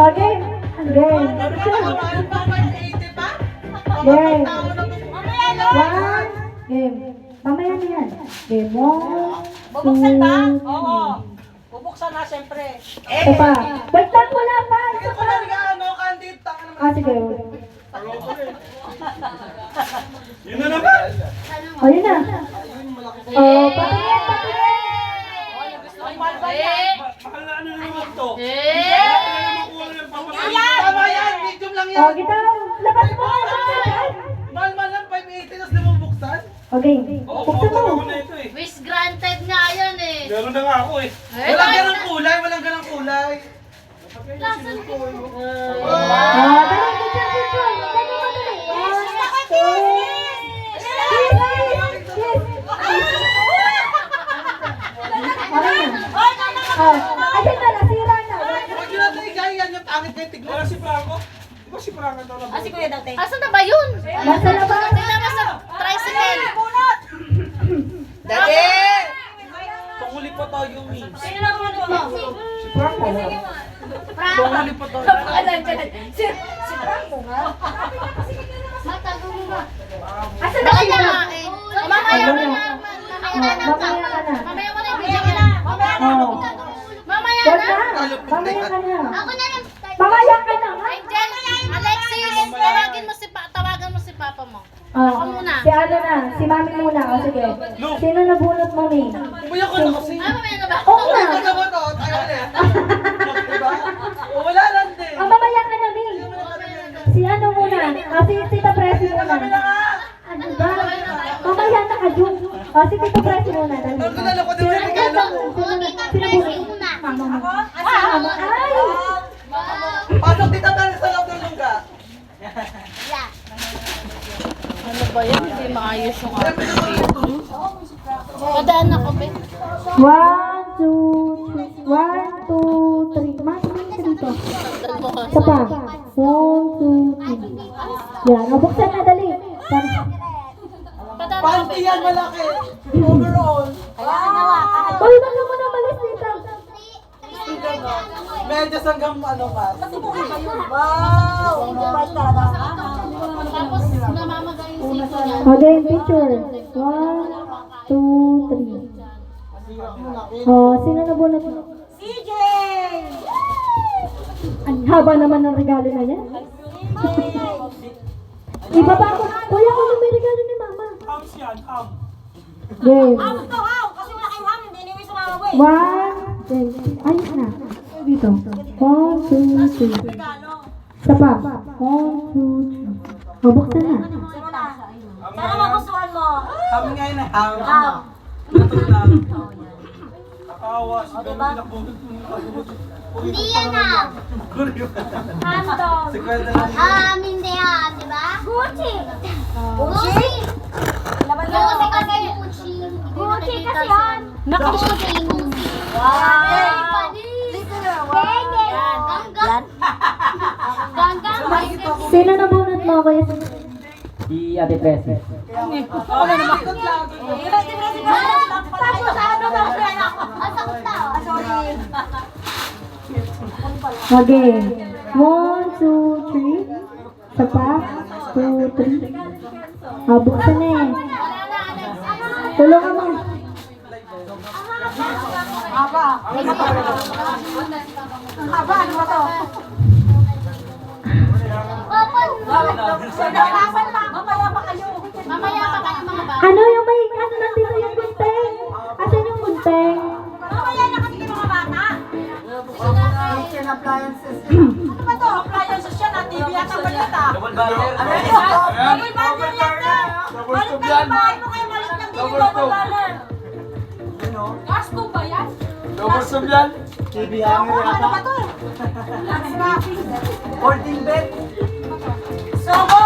Okay. Game. Game. One. Game. Mamaya na yan. Game. One. Bubuksan ba? Oo. Bubuksan na, siyempre. Ito pa. Wait lang, wala pa. Ito pa. Sige. Yun na naman! O, yun na. O, patingin, patingin. Mahal na ano naman to? Tama yan! Medium lang O, yan! kita. Labas mo. Mahal lang 580 tapos di mo buksan? Okay. Oo, Buksan mo. ako na ito eh. Wish granted nga yan eh. Meron na nga ako eh. Walang ganang kulay, walang ganang kulay. Lasan ko. Dali, picture, picture. Dali, madali. One, two. Ayan na, nasira na. Huwag nyo natin igayan yung pangit kayo tignan. Wala si Franco? Di ba si Franco ito lang? Si Kuya daw, te. Asan na ba yun? Nasa labas. Tingnan mo sa tricycle. Dali! Tunguli pa tayo memes. Sino na po ito? Si Franco. Tunguli pa to. Si Franco nga. Matago mo ba? Asan na Kaya sila? nga eh. Mamaya ka na. Mamaya ka na. Mamaya ka na. Mamaya mo na yung video mo na. Oh. Mamaya Wag na. na. Mamaya ka na. Ako na lang. Mamaya ka na nga. Ay, Jen, Alexis, tawagan mo si Papa mo. Oh. Ako muna. Si ano na, si Mami muna. O sige. Sino nabunot, Mami? Kuya ko na kasi. Ay, mamaya na ba? Oo Wala nga. ka ba to? Tayo ulit. Diba? O, wala lang din. Mamaya ka na, Mi. Si ano muna? Si Tita Presi muna. Ano ba? Mamaya na ka, Jun. Si Tita Presi muna. Dali. Ang kalala ko, di ba yung regalo? Sino muna? Mama mo. Ay! Pasok dito tayo sa loob ng lungga. Ano ba yan? Hindi maayos yung Padaan ako, be. 1, 2, 3. 1, 2, 3. Tumingin ka dito. Isa pa. 1, 2, 3. Yan. Buksan na, dali. Padaan ako, Panty be. yan, malaki. Overall. Uy, wag mo na malis dito. Medyas hanggang ano ka. Wow! Mabait talaga. Tapos, namamagay yung siko niya. Okay, picture. 1, 2, 3. Sino nabunot mo? CJ! Ang haba naman ng regalo na yan. Ibaba ko. Kuya, ano may regalo ni Mama? Hams yan, ham. Game. Gusto ha! Kasi wala kayong ham, hindi niwi sa mga boy. 1, ayos na. Dito. 1, 2, 3. Isa pa. 1, 2, 3. Buksan na. Simula. Sana magustuhan mo. Ham ngayon na ham. Ham. Natulang. Nakawas. Ganun pinakbunod mo. Hindi yan ham. Ham daw. Si Kwenta lang. Hindi ham, di ba? Gucci! Gucci. Laban mo. Gucci kasi Gucci. Gucci kasi yan. Gucci. Wow! Ganggang. Ganggang. Sino nabunot mo, Kuya? Si Ate Presi. Oo, ikot lang. Tapos ano daw siya na? Asakot tao. Sorry. Okay. 1, 2, 3. Isa pa. 2, 3. Buksan na eh. Tulungan mo. Aba. Aba, ano ba to? Papa, Nagkakasan pa. Mamaya pa kayo. mamaya pa kayo mga bata. Ano yung may, ano nandito yung gunteng? Asan yung gunteng? Mamaya na kasi kayo mga bata. Ano ba to? Appliances yan na TV at ang balita. Double barrel. Ano yun? Double banner yan na. Balik na yung bahay mo kayo, balik lang din yung double banner. Gas to ba yan? Double sub yan. TV hanger Ano ba yata. to? 14 bed. Sobo!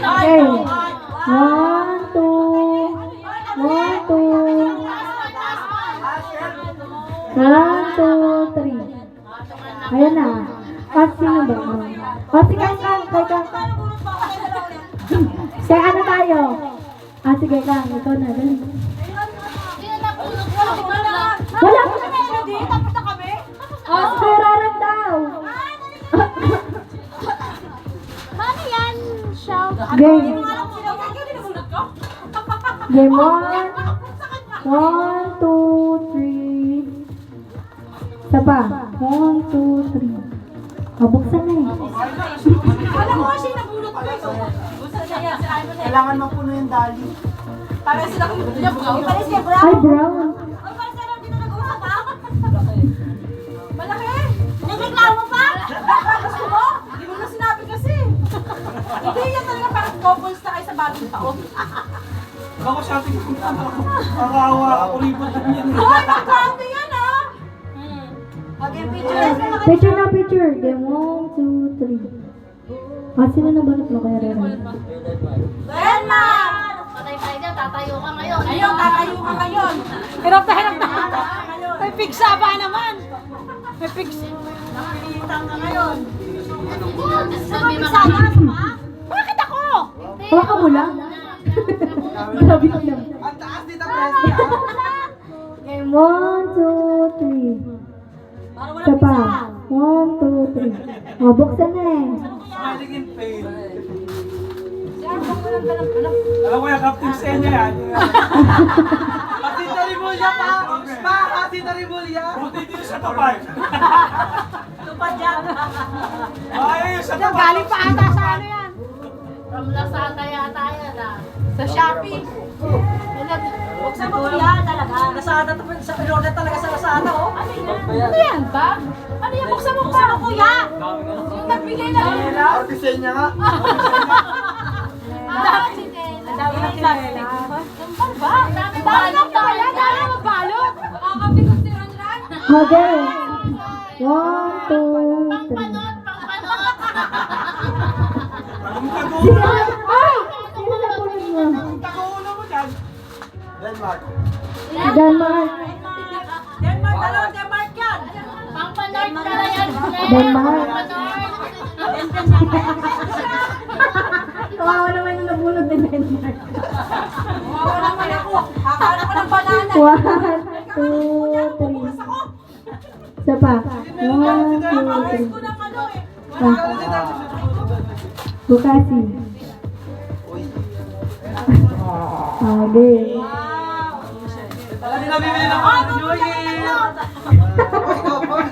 Okay. 1, 2. 1, 2. 1, 2, 3. Ayan na. Sino ba? Si Kang Kang. Kay Kang Kang. Kaya ano tayo? Sige Kang. Ikaw na. Dali. Hindi na napulog. Wala ko. Tapos na kami. Oh, si Kuya Raran daw. Paano yan? Shout. Game. Alam ko sila, ikaw din nabulot ko? Game 1. 1, 2, 3. Isa pa. 1, 2, 3. Oh, buksan na eh. Alam mo siya nabulot ko ito. Gusto niya yan, sirahin mo na yan. Kailangan mapuno yung dali. Para sila kung niya brown. Pares niya brown. Ay, brown. Ay, para sila dito nag-uusap ha? Malaki. Nagreklamo pa? Gusto mo? Hindi mo na sinabi kasi. Hindi yan talaga parang couples na kayo sa bagong taon. Ako siya tingin ko. Nakakawa. Kuripot lang yan. Hoy, magkano yan ha? Okay, picture. Picture na picture. Game 1, 2, 3. Ah, sino na balot mo kaya rin? Denmark! Patay tayo dyan, tatayo ka ngayon. Ayun, tatayo ka ngayon. Hirap na hirap na. May piksa ba naman? May piksa. Napilitan ka ngayon. Sabi mo Bakit ako? Baka mo lang. Grabe ko lang. Ang taas dito, Presi. Game 1, 2, 3. Isa pa. 1, 2, 3. Oh, buksan na eh. Smiling in pain. Alam ko yung Captain Senya yan. Kasita Rimulya pa. Pa, Kasita Rimulya. Buti dito sa tapay. Tupad yan. Ay, sa tapay. Galing pa ata sa ano yan? From Lazada yata yan ah. Sa Shopee. Buksan mo yan talaga. Lazada, sa order talaga sa Lazada oh. Ano yan ba? Ano yan? Buksan mo kuya. Yung nagbigay na yun. Artisenya nga. Ang dami ng plastic. Ano ba? Balot na kaya? Dami na magbalot. Kakabi ko si Ranran. Okay. 1, 2, 3. Pangpanot, pangpanot. Anong tago? Ay! Sino na balot mo? Anong tago-ulo mo dyan? Denmark. Denmark. Denmark, dalawang Denmark yan. Pangpanot ka na yan. Denmark. Pangpanot. Kawawa naman yung nabunod ni Denmark. Wawa naman ako. Kakaano ko ng banana. 1, 2, 3. Isa pa. 1, 2, 3. Ko ng ano eh. Bukasi. Uy. Okay. Talaga din nabibili ng New Year. Ikaw, boy.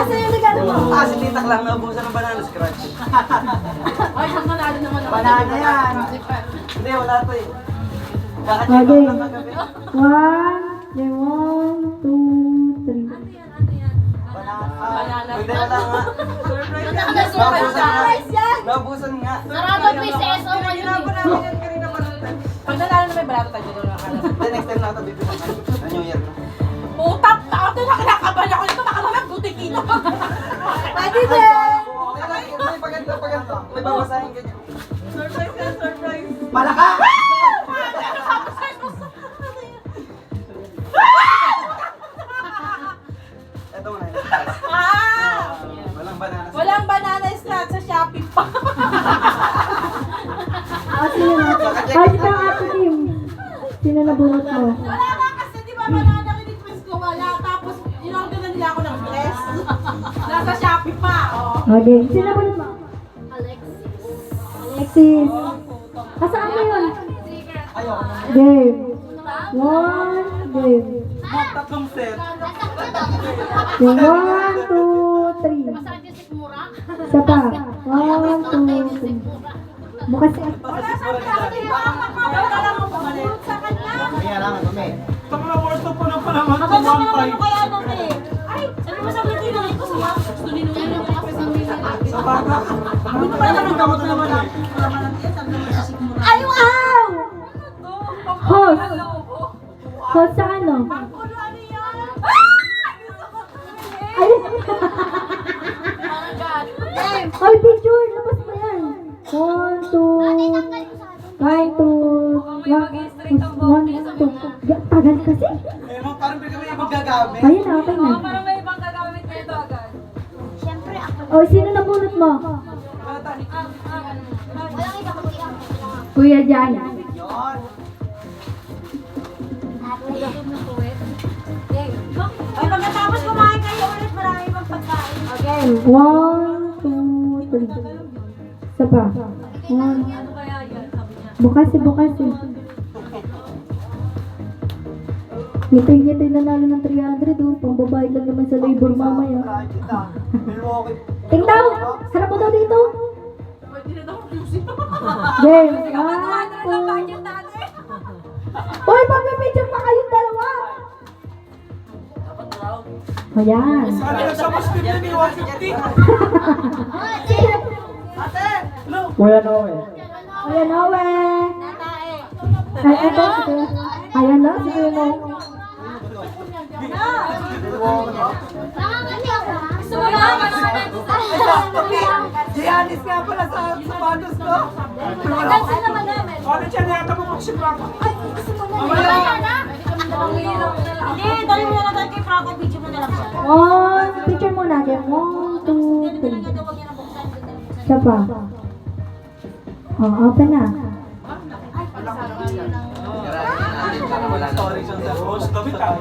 Asa yung regalo mo? Ah, si Titak lang naubusan ng banana scratch. Ay, ang nanalo naman ako. Banana yan. Hindi, wala to eh. Okay. Kakacheck lang kagabi. 1, 2, 3. Banana. Hindi, wala nga. Surprise yan! Naubusan nga. Sarado PCSO ngayon eh. Pag nanalo na may barato tayo doon nakakalap. Then next time na ito bibigyan ka. Sa New Year na. Putap! Ako na kinakabahan ako nito. Nakalala, buti kito. Pwede din! May paganda, paganda. May babasahin ka dyan. Surprise ka, surprise. Malaka! Ito muna yun. Ah! Walang banana. Walang banana scratch sa Shopee pa. Ah, sino na? Ah, si Pang Ate Kim. Sino na bunot mo? Wala nga kasi di ba banana request ko wala. Tapos in-order na nila ako ng dress. Nasa Shopee pa. Oh. Okay. Sino na bunot mo? Alexis. Asaan mo yun? Ayaw. Game. 1, game. Tatlong set. Yung 1, 2, 3. Masakit yung sikmura. Isa pa. 1, 2, 3. Bukas eh. Wala sa Shopee. Wala lang ako bumalik sa kanya. May alangan kami. Tama na, worth of na pa naman. Ako naman ako 1.5. kaya nun eh. Ay, sabi mo sa akin na ko sa gusto nila yung ako sa mga. Sa bata. Hindi naman naman gamot naman ang sabi naman sa sigmura. Ay, wow! Host. Host sa ano? Ulo ano yan? Ay, ay, picture. Labas mo yan. 1, 2. 1, 2. 1, 2. Tagal kasi. Eh, parang bigyan mo yung magagamit. Ayun na, okay na. Parang may ibang gagamit nito agad. O, sino na bunot mo? Kuya Jan. Yun. 1, 2, 3. Isa pa. 1. Bukasi. Ngiti-ngiti nanalo ng 300 oh. Pambabayad lang naman sa labor mamaya. Milwaukee. Tingtaw! Harap mo daw dito. Game. 1, 2. Hoy, pag-picture pa kayong dalawa. Ayan. Sana lang sa Muslim na ni 150. Kuya Noe. Ayan, Noe. Ay, ito. Ayan na, sige mo. Gusto mo na? Giannis nga pala sa sapatos ko. Dansa naman namin. Ano siya niyata mo si Franco? Hindi, dali mo na lang kay Franco, video mo na lang siya. Picture muna. Game. 1, 2, 3. Isa pa. Open na. Rose David ah.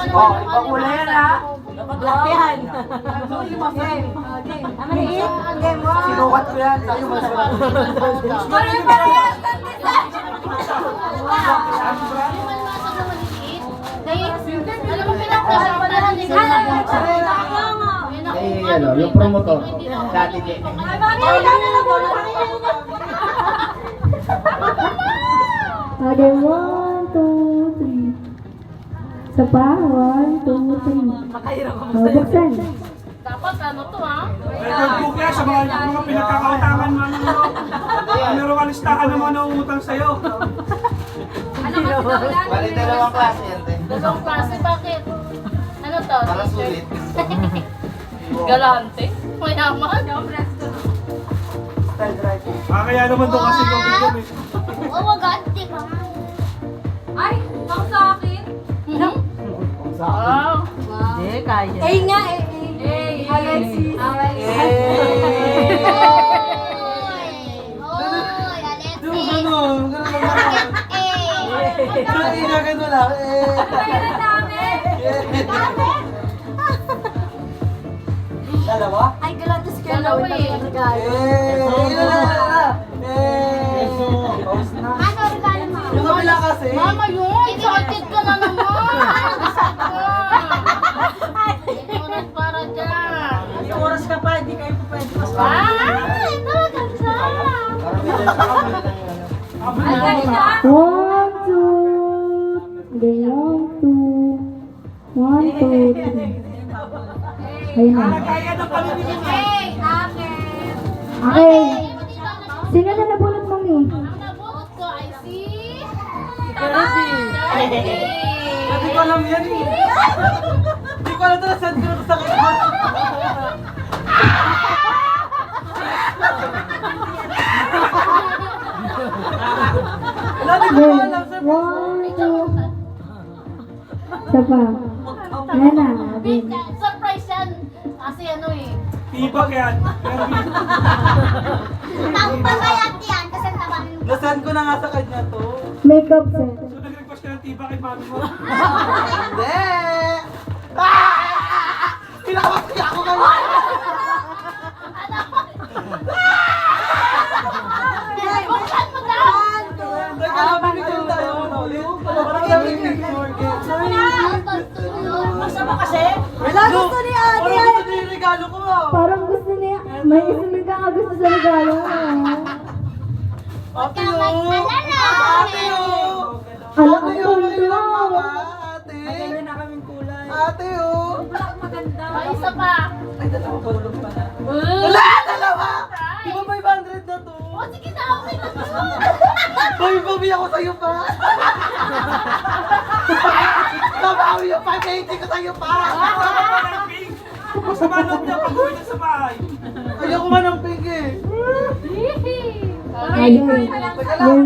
Ibang kulay yan ha. Lapihan. Sinukat ko yan. Sa'yo mas Yung promotor. Dati din. Okay, 1, 2, 3. Isa pa. 1, 2, 3. Buksan. Dapat ano to ha? Record book yan sa mga pinagkakautangan mo ng meron ka listahan ng mga nauutang sa'yo. Bali, dalawang klase yan. te. Dalawang klase, bakit? Ano to? Para sulit. Galante? Mayaman? Kaya naman doon kasi gawin eh. Oo, wag di ba? Ay, ang sa akin. Wow. Eh nga, Alexis. Oy, Alexis. Ganun lang. Kailan namin? Dalawa? Ay, galatos ka na. Dalawa eh. Ano, regalo mo? Yung kabila kasi. Mama yun, excited ka na naman. Oras para dyan. May oras ka pa, hindi kayo pa pwede mas Ay, talagang siya. Ay, ganda. 1, 2. Okay, 1, 2. 1, 2, 3. Ayun na. Kaya ng pamimili niya. Hey, akin. Okay. Sino na nabulot mo, Mi? Ang nabuot ko ay si... Hindi ko alam yan eh. Hindi ko alam talaga saan ko na sa kanya. Wala, di ko Game. alam. 1, 2. Isa pa. Ayan na. Game. Surprise yan. Kasi ano eh. Tibak yan. Taong pagayat yan kasi naman. Nasaan ko na nga sa kanya to? Makeup set. So nag-request ka ng tibak kay mami mo. Hindi! Pinakamasaya ako ngayon! Buksan mo daw! Teka lang, bibigyan tayo muna ulit. Parang daming picture. Basta ba kasi? Wala, gusto ni Ate! Parang gusto niya yung regalo ko ah! Parang gusto niya. May isunod ka nga gusto sa regalo mo. Ate oh! Ate oh! Alam Ate ko oh! Kayo lang ito. mama! Ate! Ganyan na kaming kulay. Ate oh! Ay, isa pa. Ay, dalawa pa ulit pala. Wala! Dalawa! Di ba 500 na to? O, sige na, okay na to. Bawi ako sa'yo pa! Babawi yung 580 ko sa'yo pa! Sa manok niya pag-uwi niya sa bahay. Ayoko man ng pink eh! Ayun. Game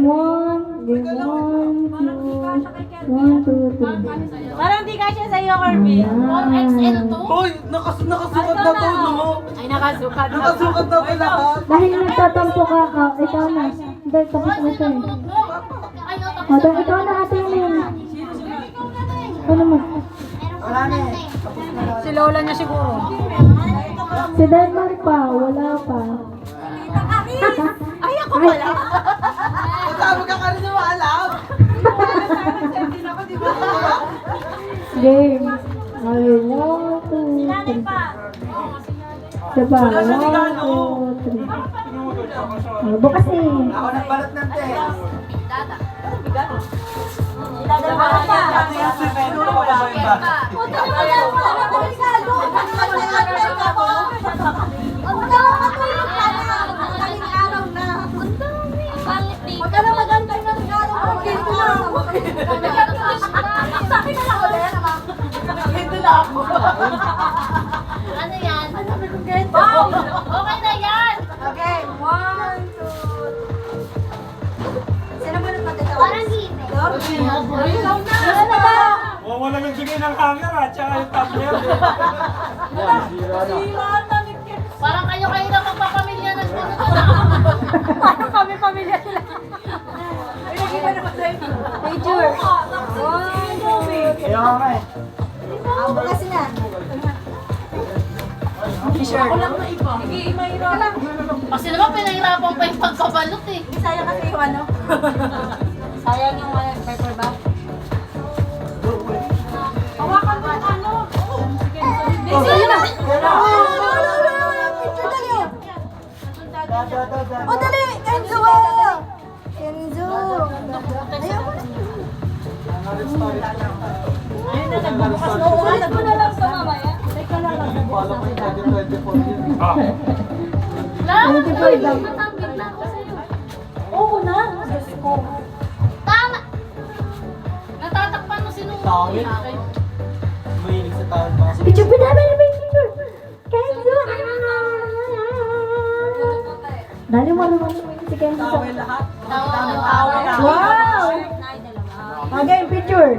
1. Game 1, 2. 1, 2, 3. Parang di kasya sa'yo, Corbin. 4XL to. Hoy! Nakasukat na to, no? Ay, nakasukat. Nakasukat na po lahat! Dahil nagtatampo ka, ikaw na. Hindi, tapos na siya. Bunot mo. Ay, no, tapos O, ikaw na ate yun. Ano mo? Wala na eh! Si Lola niya siguro. Si Denmark pa, wala pa. Ay, ako pala. Sabi ka rin na maalam. Game. Ay, 1, 2, 3. Diba? 1, 2, 3. Bukas eh. Ako nagbalot ng test. Ano yan? Okay na yan! Okay, 1, 2. Sino ba nagpatita? Parang hime. Ikaw na! O, wala nagbigay ng camera at saka yung tablet. Parang kayo na magpapamilya ng puno na. Parang kami pamilya sila. Ilagay mo naman sa'yo. Picture. 1, 2, 3. Kaya nga eh. Bukas na. T-shirt. Kasi naman pinahirapan pa yung pagkabalot eh. Sayang kasi yung ano. Sayang yung paper bag. Hawakan mo yung ano. Sige na. Picture dali. O dali. Enzo. Enzo. Ayaw mo na. Bukas mo. Ulit mo na lang sa mamaya. Teka lang. Ah, Lahat Thank you, ko Boy. matambit na ako sa'yo. Oo na. Diyos ko. Tama! Natatakpan mo sinong Tawid? Mahilig sa tawad ba? Picture, pinamay na picture. Kenzo. Dali mo naman si Kenzo sa... Wow! Okay, picture.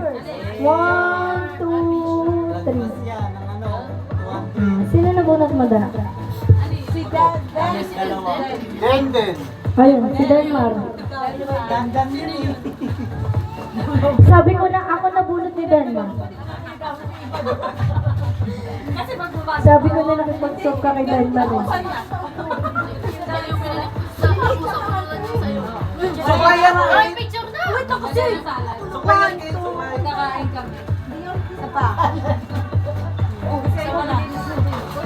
1, 2, 3. Yan, ang ano. Sino na bunot mo dana? Denden. Ayun, si Denmark. Dandan yun eh. Sabi ko na ako nabunot ni Denmark. Sabi ko na nakipag-stop ka kay Denmark. Sumayan na Ay, kayo. picture na! Sumayan kayo, sumayan.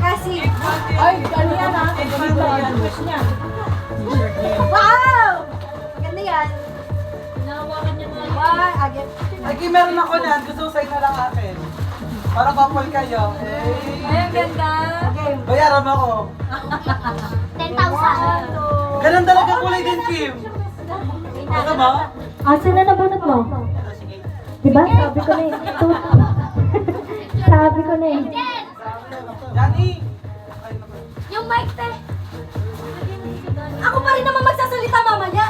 Kasi, ay, ano yan ah? Wow! Maganda yan. Wow, agad. Lagi meron ako na, gusto sa'yo na lang akin. Para couple kayo. Ay, ang ganda. Okay. Bayaran mo ako. 10,000. Ganun talaga kulay din, Kim. Ano ba? Sino na nabunot mo? Diba? Sabi ko na eh. Sabi ko na eh. Johnny! Yung mic, te. Ako pa rin naman magsasalita mamaya.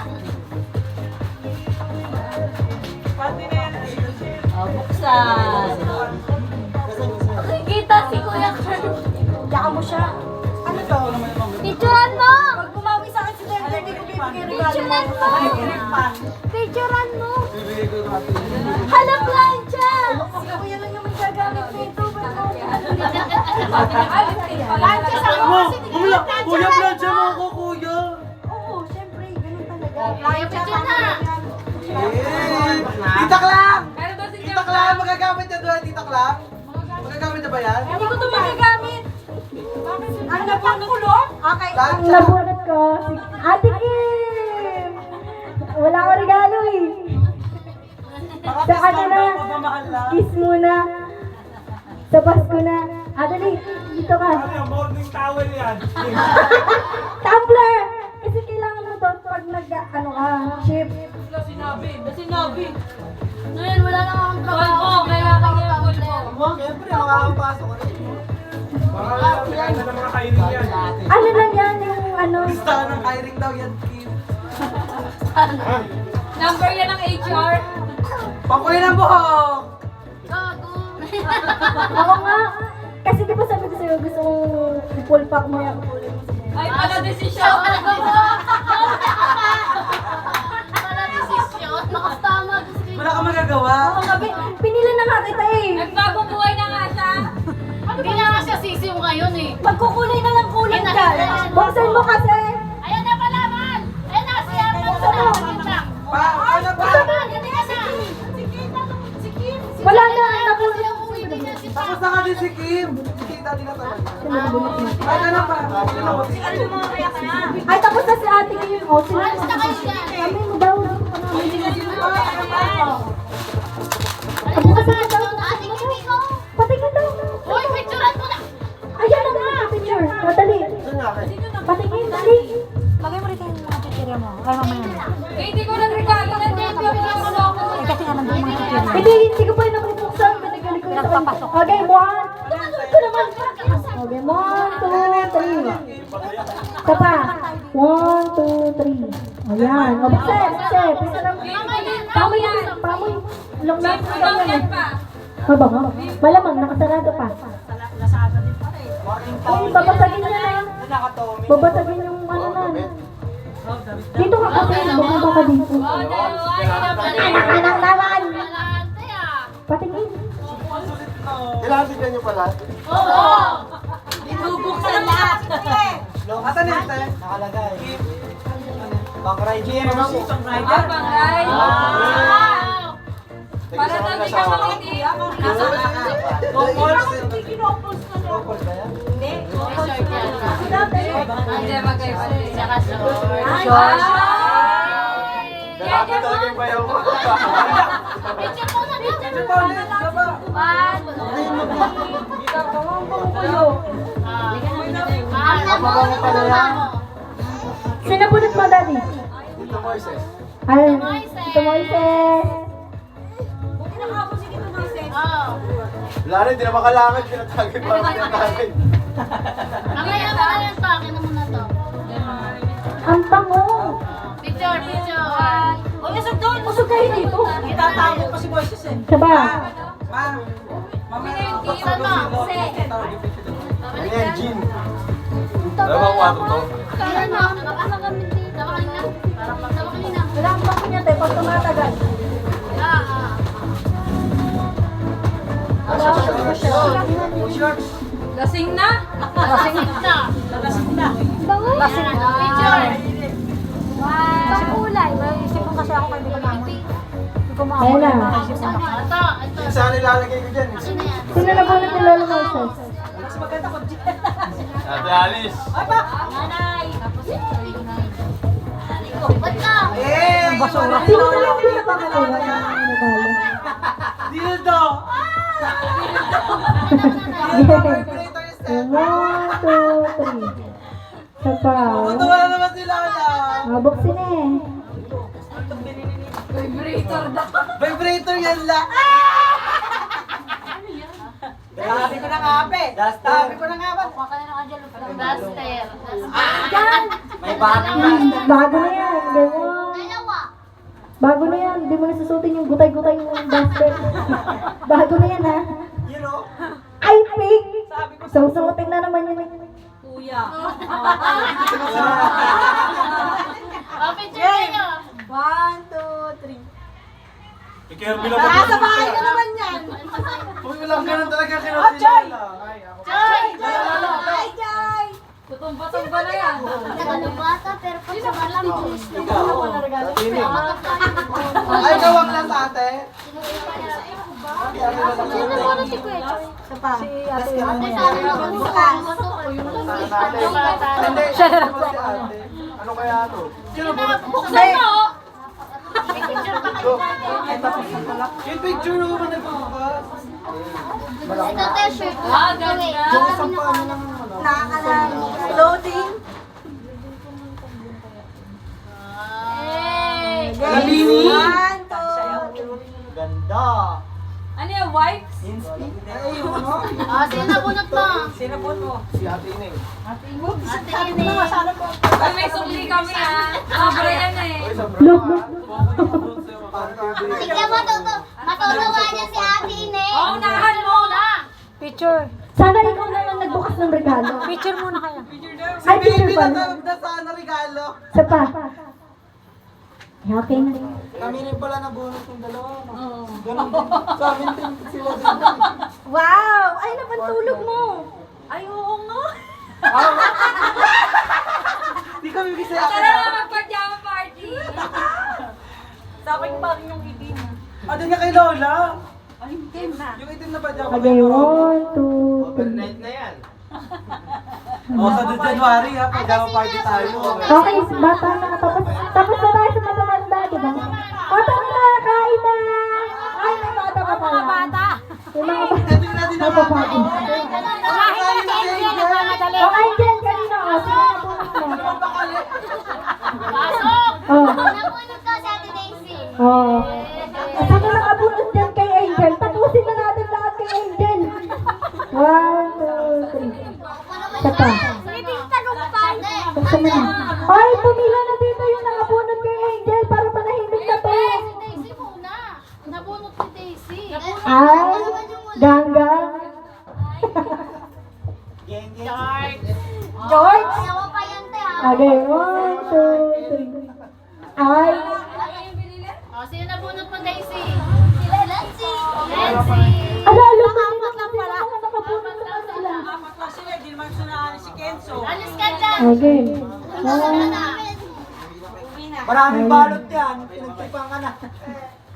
Pati na yan. Buksan. Kita si Kuya Kurt. Diyan mo siya. Ano to? Picturean mo! Pag bumawi sa akin si Denver, hindi ko bibigay regalo Picturean mo! Picturean mo! Bibigay ko natin. Hala, plancha! Si Kuya lang yung may gagamit nito. Plancha sa Ano? mo! Sige, Kuya, plancha kuya, lang plancha mo! mo ako, kuya. Oo, syempre. Ganun talaga. Kuya, picture na! Tita Klang! Tita Klang, magagamit niya doon, Tita Klang? Magagamit niya ba yan? Hindi ko ito magagamit. Ang napangkulo? Okay. Ang nabunot ko, si Ate Kim! Wala ko regalo eh. Sa ano na, Pagmamahal lang. kiss muna. Sa Pasko na. Dali, dito ka. ano yung morning towel yan? Tumbler! Kasi kailangan mo to pag ano ka, ship. Sinabi. Ngayon, wala na akong trabaho. Kaya tumbler. Siyempre, makakapasok ko rin. Baka nagkakain na ng mga kairing yan. Ano lang yan, yung ano. Listahan ng hiring daw yan, Kim. Number yan ng HR. Pakulay ng buhok! Gago. Ako nga. Kasi di ba sabi ko sa'yo, gusto kong i-pull pack mo yan. Ay, pala desisyon. Wala desisyon. Nakastama. Wala ka magagawa. Pinili na nga kita eh. Nagbagong buhay na nga siya. Ano ba masisi mo ngayon eh. Magkukulay na lang kulay dyan. Buksan mo kasi. Ayan na pala, man! Ayan na, siya na pala. Ano ba? Wala na, naku. Tapos na ka din si Kim. Si Kim dati na talaga. Ay, ano ba? Ano ba? Ay, tapos na si ate Kim. O, sila. Alis na kayo dyan. Kami mo daw. Alis na kayo. Ate Kimi ko. Patingin daw. Uy, picturean mo na. Ayan na nga, picture. Madali. Patingin, dali. Lagay mo rito yung mga titira mo. Kaya mamaya na. Hindi ko nag-regalo na din. Bibigyan mo na ako. Eh, kasi nga nandun mga titira. Hindi ko pa yung napupuksan. Binigyan ko yung Pinagpapasok. Okay, 1. Ito naman. Okay, 1, 2, 3. Isa pa. 1, 2, 3. Ayan. O, buksan. Pisa lang. Pamoy na. Pamoy. Long lang. Mabango. Malamang, nakasarado pa. Ay, babasagin niya na. Babasagin yung ano na. Dito ka kasi. Bumaba ka dito. Anak naman. Patingin. Kailangan tignan nyo pala. Oo! Bubuksan lahat. Asan yung te? Nakalagay. Bangray GM. Bangray. Para natin ka mga Bokol. Bokol ba yan? Saka short. Grabe talaga yung bayaw mo. Picture mo na dito. Ano pa ulit? Baba. Mabango pala yan. Sinabunot mo, Daddy. Dito Moises. Ay, ito Moises. Oo. Wala rin, di na makalakad. Pinatagin pa rin pinatagin. Mamaya mo na yan pa. Akin na muna to. Ang bango. Picture. O, yun doon. Usog kayo dito. Itatago pa si Moises eh. Saba. Ma. Mamaya na ako. Isan mo. Ano yan, Jean? Dalawang kwarto to. Kaya na. Nakasang kami dito. Tawakan na. Tawakan na. Wala ang bango niya, te. Pag tumatagal. Lasing na. Lasing na. Lasing na. Picture. Kasi kulay. May isip ko kasi ako hindi ko naman. Hindi ko Ayun na. Ito. Saan nilalagay ko dyan? Akin na yan. Sino nabunot ni Lolo Moises? Ate Alice. Nanay. Ba't ka? Eh! Basura. Sino na lang yung napakalawa ng regalo? Dildo! One, two, three. Saba. Tuwa na naman sila na. Mabuksin eh. Vibrator yan la. Sabi ko na nga pe. Sabi ko na nga ba? Duster. May batang Bago na yan. Ganyan. Dalawa. Bago na yan. Hindi mo na susutin yung gutay-gutay yung basket. Bago na yan ha. You know? Ay, pink! Susutin na naman yun. Kuya. Picture kayo. 1, 2, 3. Ikirby lang Sa bahay ka naman yan. Huwag mo lang ganun talaga Joy! kinasila. Joy! Hi, Jai! Tutumba-tumba na yan. Nakalubata pero pag sa malam, bilis na. Ay, gawang lang sa ate. Sino mo na si Kuya Joy? Isa pa. Si ate. Ate, sana na kung bukas. Hindi, siya na lang si ate. Ano kaya to? Buksan mo! Yung picture na naman nagbubukas. Ito t-shirt. Ganda. Yung isang paano lang ano. Loading. Labini. 1, 2, Ganda. ano yung wipes? Ay, yung ano? Sino nabunot mo? Sinabot mo. Si ate Ineng. Ate Ine. Ay, may sumli kami ah. Sobra yan eh. Oy, sa Look, bra. look. Tignan mo, matutuwa niya si Ate Ine. Oo, unahan mo. Picture. Sana ikaw na lang nagbukas ng regalo. Picture muna kaya. Si Ay, baby picture pa. natawag na sana regalo. Isa pa. Okay na. Kami rin pala nabunot ng dalawa. Ganun din. Sa amin din sila din. Wow! Ay, napantulog mo. Ay, oo nga. Di kami bigay Tara na, mag-pajama party. Sa akin pa rin yung itim. Ah, din niya kay Lola. Ay, itim na. Yung itim na pajama. Okay, 1, 2, 3. Overnight na yan. O, sa January ha, pajama party tayo. Okay, bata na. Tapos na tayo sa matanda, diba? O, tara na, kain na! Ay, may bata pa pala. Bata. Yung mga bata. Ito na din naman. Napapagod. Kumain na kayo, nagmamadali. O, Angel, kanina o. Sino na po mo? Pasok! Oh. Nabunod ka sa Ate Daisy. Oo. At sino nakabunod dyan kay Angel? Tapusin na natin lahat kay Angel. 1, 2, 3. Isa pa. Basta mo na. Ay, pumila na dito yung nakabunod kay Angel para manahimik na to. Si Daisy muna. Nabunot si Daisy. Ay, ganggang. George? Ayaw pa yan, te, ha? Okay, 1, 2, 3. Ay, O, sino nabunot mo, Daisy? Si Lenzy. Lenzy. ala, alam mo apat lang pala. Nakabunod na sila. Apat lang sila, di naman sunaan si Kenzo. Alis ka dyan. Okay. Ano namin? Maraming balot yan. Pinagtipan ka na.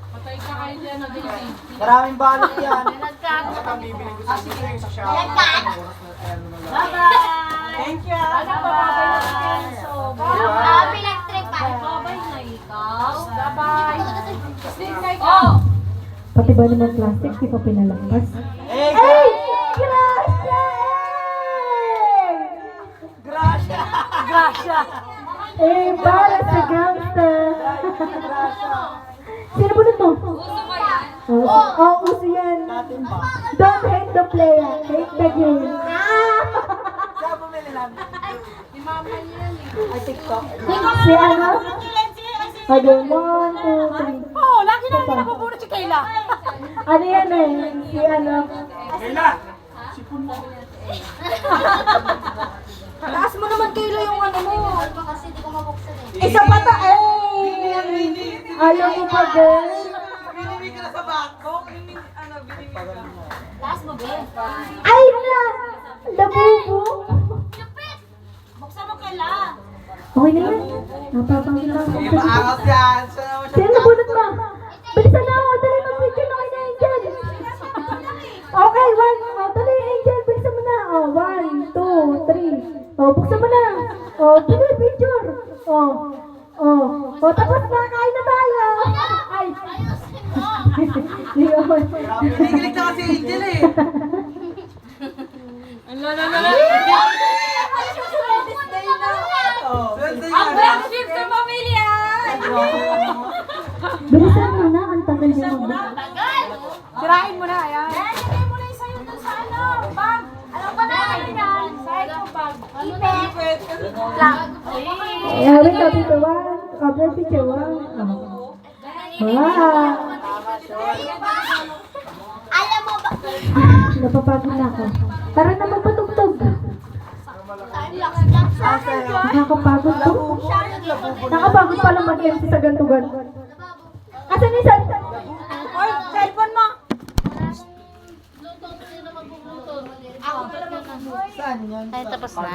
Patay ka kayo dyan, Daisy. Maraming balot yan. Nagkat. Bibili ko sa sisig sa shop. Nagkat. Bye-bye! Thank you! Babay na si Kenzo. Pinag-trip pa. Babay na ikaw. Bye-bye! Sleep na ikaw. Pati ba naman plastic, di pa pinalakas? Eh, Ay! Gracia! Gracia! Gracia! Eh, para sa gangster. Sino bunod mo? Gusto mo yan? Oh, uso yan. Natin ba? Don't hate the player, hate the game. Ah! Saan bumili lang? Si mama yan eh. Ay, TikTok. Si ano? Okay, 1, 2, 3. Oo, lagi na lang nabubunot si Kayla. Ano yan eh? Si ano? Kayla! Taas mo naman Kayla yung ano mo. Kasi di ko mabuksan eh. Isa pa ta eh! Alam mo ba girl? Binibig ka na sa bako. Binibig ka. Last mo, be. Ay na! Labubo! Lupit! Buksan mo Kayla. Okay na yan. Napapangin lang ako. Eh, maangas yan. Siya naman siya. Sino nabunot mo? Bilisan na ako. Dali mag-video na kayo na Angel. Okay, 1. Oh, dali Angel. Bilisan mo na. Oh, 1, 2, 3. Oh, buksan mo na. Oh, dali picture. Oh. Oh. Oh, tapos na. Kain na tayo. Ay. Ayusin mo. Yun. Kinikilig na kasi Angel eh. Sunday Ang na. black sheep sa pamilya! Bilisan mo na. Ang tagal niya mo. Tagal! Sirain mo na, ayan. Lagay mo na yung sayo dun sa ano, bag. Alam ko na yan. Side ko bag. Ipet. Lang. Eh, wait up. Picture 1. Oh, bless picture 1. Oh. Wow. Alam mo ba? Napapagod na ako. Tara na magpatugtog. Nakakapagod to. Nakapagod pala mag-MC sa gantugan. Asan ni San? Oy, cellphone mo. Ako pala Saan yan? Ay, tapos na?